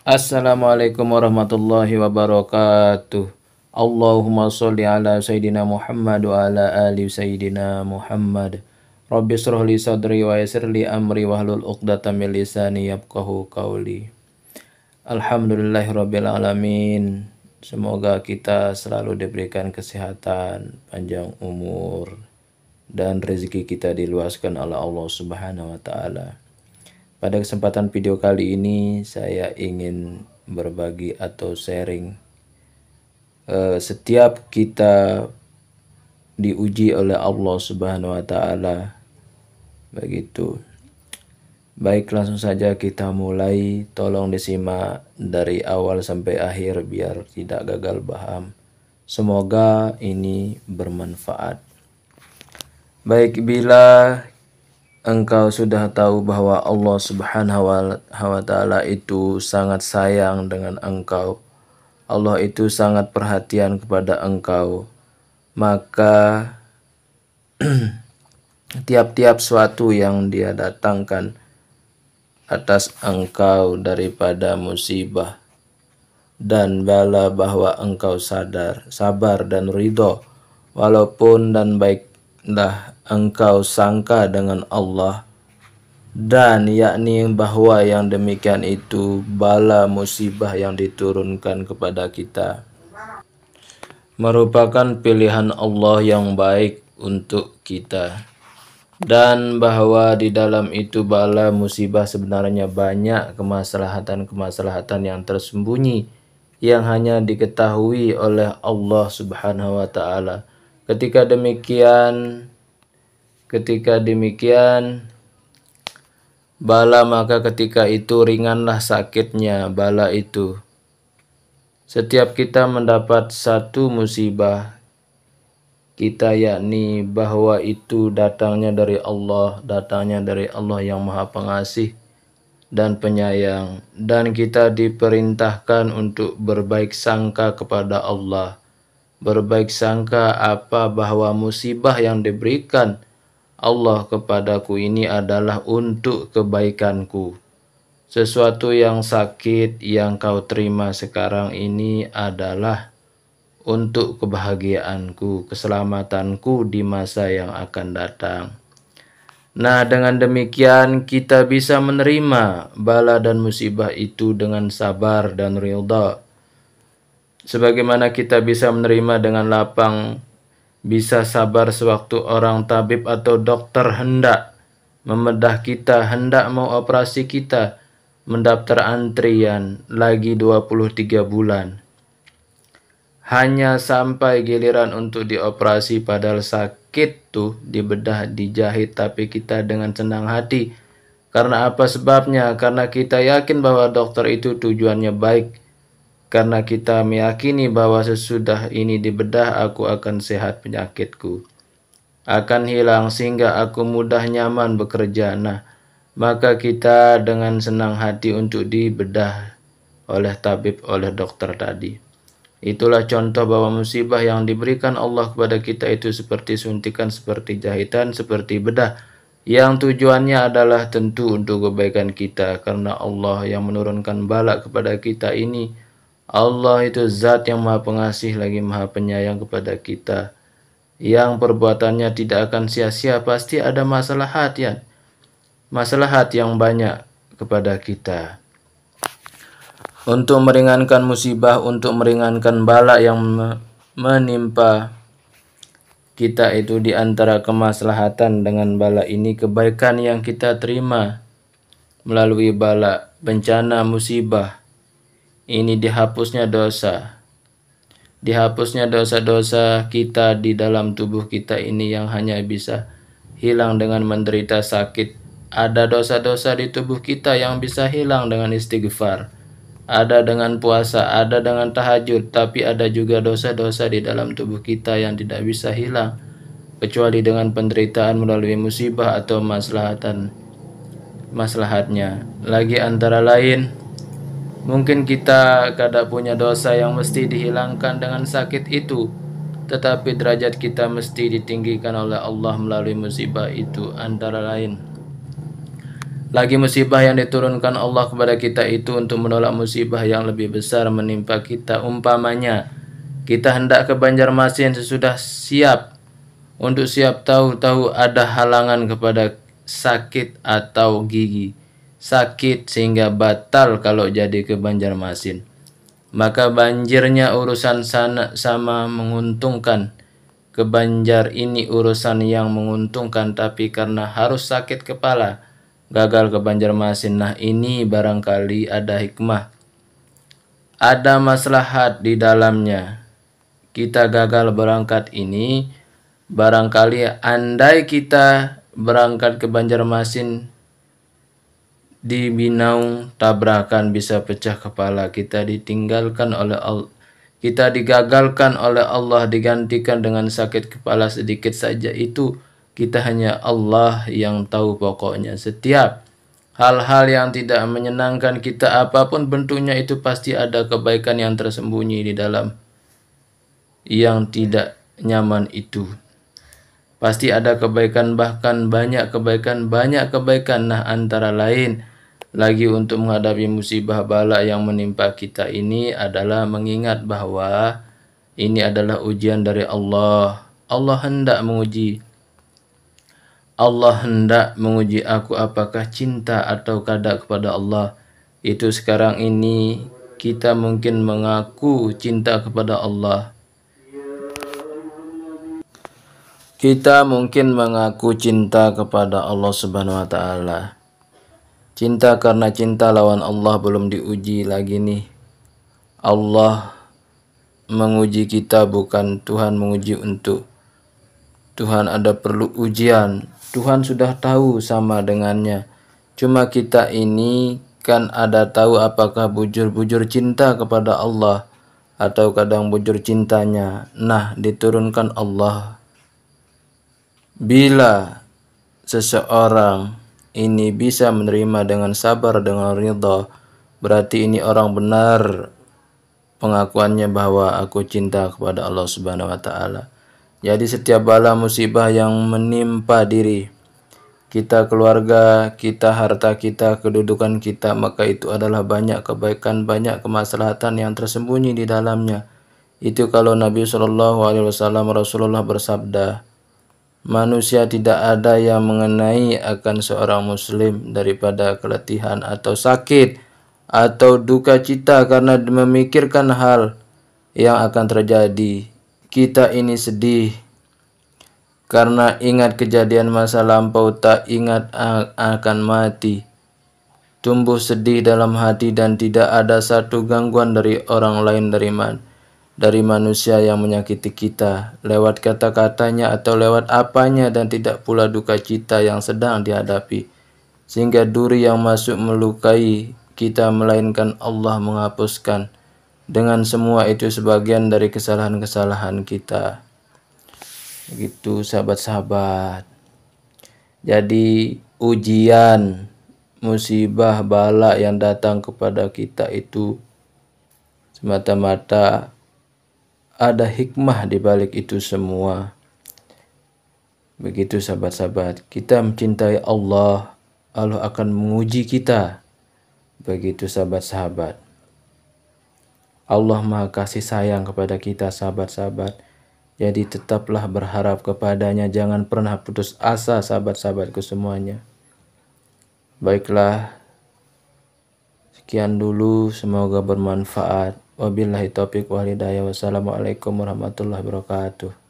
Assalamualaikum warahmatullahi wabarakatuh. Allahumma sholli ala Sayyidina Muhammad wa ala ali Sayyidina Muhammad. Rabbi shrah li sadri wa yassir li amri wahlul 'uqdatam min lisani yafqahu qawli. Alhamdulillahirabbil alamin. Semoga kita selalu diberikan kesehatan, panjang umur, dan rezeki kita diluaskan oleh Allah Subhanahu wa taala. Pada kesempatan video kali ini saya ingin berbagi atau sharing. Setiap kita diuji oleh Allah Subhanahu wa taala. Begitu. Baik, langsung saja kita mulai. Tolong disimak dari awal sampai akhir biar tidak gagal paham. Semoga ini bermanfaat. Baik, bila engkau sudah tahu bahwa Allah Subhanahu wa taala itu sangat sayang dengan engkau, Allah itu sangat perhatian kepada engkau, maka tiap-tiap suatu yang Dia datangkan atas engkau daripada musibah dan bala, bahwa engkau sabar dan ridho, walaupun dan baiklah engkau sangka dengan Allah, dan yakni bahwa yang demikian itu bala musibah yang diturunkan kepada kita merupakan pilihan Allah yang baik untuk kita, dan bahwa di dalam itu bala musibah sebenarnya banyak kemaslahatan yang tersembunyi yang hanya diketahui oleh Allah Subhanahu wa taala. Ketika demikian bala, maka ketika itu ringanlah sakitnya bala itu. Setiap kita mendapat satu musibah, kita yakni bahwa itu datangnya dari Allah yang Maha Pengasih dan Penyayang, dan kita diperintahkan untuk berbaik sangka kepada Allah. Berbaik sangka bahwa musibah yang diberikan Allah kepadaku ini adalah untuk kebaikanku. Sesuatu yang sakit yang kau terima sekarang ini adalah untuk kebahagiaanku, keselamatanku di masa yang akan datang. Nah, dengan demikian kita bisa menerima bala dan musibah itu dengan sabar dan ridha. Sebagaimana kita bisa menerima dengan lapang, bisa sabar sewaktu orang tabib atau dokter hendak membedah kita, hendak mau operasi kita, mendaftar antrian lagi 23 bulan. Hanya sampai giliran untuk dioperasi, padahal sakit tuh, dibedah, dijahit, tapi kita dengan senang hati. Karena apa sebabnya? Karena kita yakin bahwa dokter itu tujuannya baik. Karena kita meyakini bahwa sesudah ini dibedah, aku akan sehat, penyakitku akan hilang sehingga aku mudah nyaman bekerja. Nah, maka kita dengan senang hati untuk dibedah oleh tabib, oleh dokter tadi. Itulah contoh bahwa musibah yang diberikan Allah kepada kita itu seperti suntikan, seperti jahitan, seperti bedah, yang tujuannya adalah tentu untuk kebaikan kita. Karena Allah yang menurunkan bala kepada kita ini, Allah itu zat yang Maha Pengasih lagi Maha Penyayang kepada kita, yang perbuatannya tidak akan sia-sia. Pasti ada maslahat yang banyak kepada kita. Untuk meringankan musibah, untuk meringankan bala yang menimpa kita itu, di antara kemaslahatan dengan bala ini, kebaikan yang kita terima melalui bala, bencana, musibah ini, dihapusnya dosa-dosa kita di dalam tubuh kita ini, yang hanya bisa hilang dengan menderita sakit. Ada dosa-dosa di tubuh kita yang bisa hilang dengan istighfar, ada dengan puasa, ada dengan tahajud, tapi ada juga dosa-dosa di dalam tubuh kita yang tidak bisa hilang kecuali dengan penderitaan melalui musibah atau maslahatnya. Lagi antara lain, mungkin kita kada punya dosa yang mesti dihilangkan dengan sakit itu, tetapi derajat kita mesti ditinggikan oleh Allah melalui musibah itu, antara lain Lagi musibah yang diturunkan Allah kepada kita itu untuk menolak musibah yang lebih besar menimpa kita. Umpamanya, kita hendak ke Banjarmasin sesudah siap tahu-tahu ada halangan kepada sakit atau gigi. Sakit sehingga batal kalau jadi ke Banjarmasin. Maka banjirnya urusan sana sama menguntungkan. Ke Banjar ini urusan yang menguntungkan, tapi karena harus sakit kepala gagal ke Banjarmasin. Nah, ini barangkali ada hikmah, ada maslahat di dalamnya. Kita gagal berangkat ini, barangkali andai kita berangkat ke Banjarmasin di Binaung, tabrakan bisa pecah kepala, kita digagalkan oleh Allah, digantikan dengan sakit kepala sedikit saja. Itu kita hanya Allah yang tahu. Pokoknya setiap hal-hal yang tidak menyenangkan kita, apapun bentuknya, itu pasti ada kebaikan yang tersembunyi di dalam yang tidak nyaman itu. Pasti ada kebaikan, bahkan banyak kebaikan. Nah, antara lain lagi untuk menghadapi musibah bala yang menimpa kita ini adalah mengingat bahwa ini adalah ujian dari Allah. Allah hendak menguji aku apakah cinta atau kada kepada Allah. Itu sekarang ini kita mungkin mengaku cinta kepada Allah. Kita mungkin mengaku cinta kepada Allah Subhanahu wa taala. Cinta karena cinta lawan Allah belum diuji lagi nih. Allah menguji kita, bukan Tuhan menguji untuk Tuhan ada perlu ujian. Tuhan sudah tahu sama dengannya. Cuma kita ini kan ada tahu apakah bujur-bujur cinta kepada Allah atau kadang bujur cintanya. Nah, diturunkan Allah. Bila seseorang ini bisa menerima dengan sabar, dengan ridha, berarti ini orang benar pengakuannya bahwa aku cinta kepada Allah Subhanahu wa taala. Jadi setiap bala musibah yang menimpa diri kita, keluarga kita, harta kita, kedudukan kita, maka itu adalah banyak kebaikan, banyak kemaslahatan yang tersembunyi di dalamnya. Itu kalau Nabi SAW, Rasulullah bersabda, manusia tidak ada yang mengenai akan seorang muslim daripada keletihan atau sakit atau duka cita karena memikirkan hal yang akan terjadi. Kita ini sedih karena ingat kejadian masa lampau, tak ingat akan mati. Tumbuh sedih dalam hati dan tidak ada satu gangguan dari orang lain, dari manusia yang menyakiti kita lewat kata-katanya atau lewat apanya, dan tidak pula duka cita yang sedang dihadapi sehingga duri yang masuk melukai kita, melainkan Allah menghapuskan dengan semua itu sebagian dari kesalahan-kesalahan kita. Begitu sahabat-sahabat. Jadi ujian, musibah, bala yang datang kepada kita itu semata-mata ada hikmah di balik itu semua. Begitu sahabat-sahabat. Kita mencintai Allah, Allah akan menguji kita. Begitu sahabat-sahabat. Allah Maha kasih sayang kepada kita sahabat-sahabat. Jadi tetaplah berharap kepadanya, jangan pernah putus asa sahabat-sahabatku semuanya. Baiklah, sekian dulu, semoga bermanfaat. Wabillahi taufiq wal hidayah. Wassalamualaikum warahmatullahi wabarakatuh.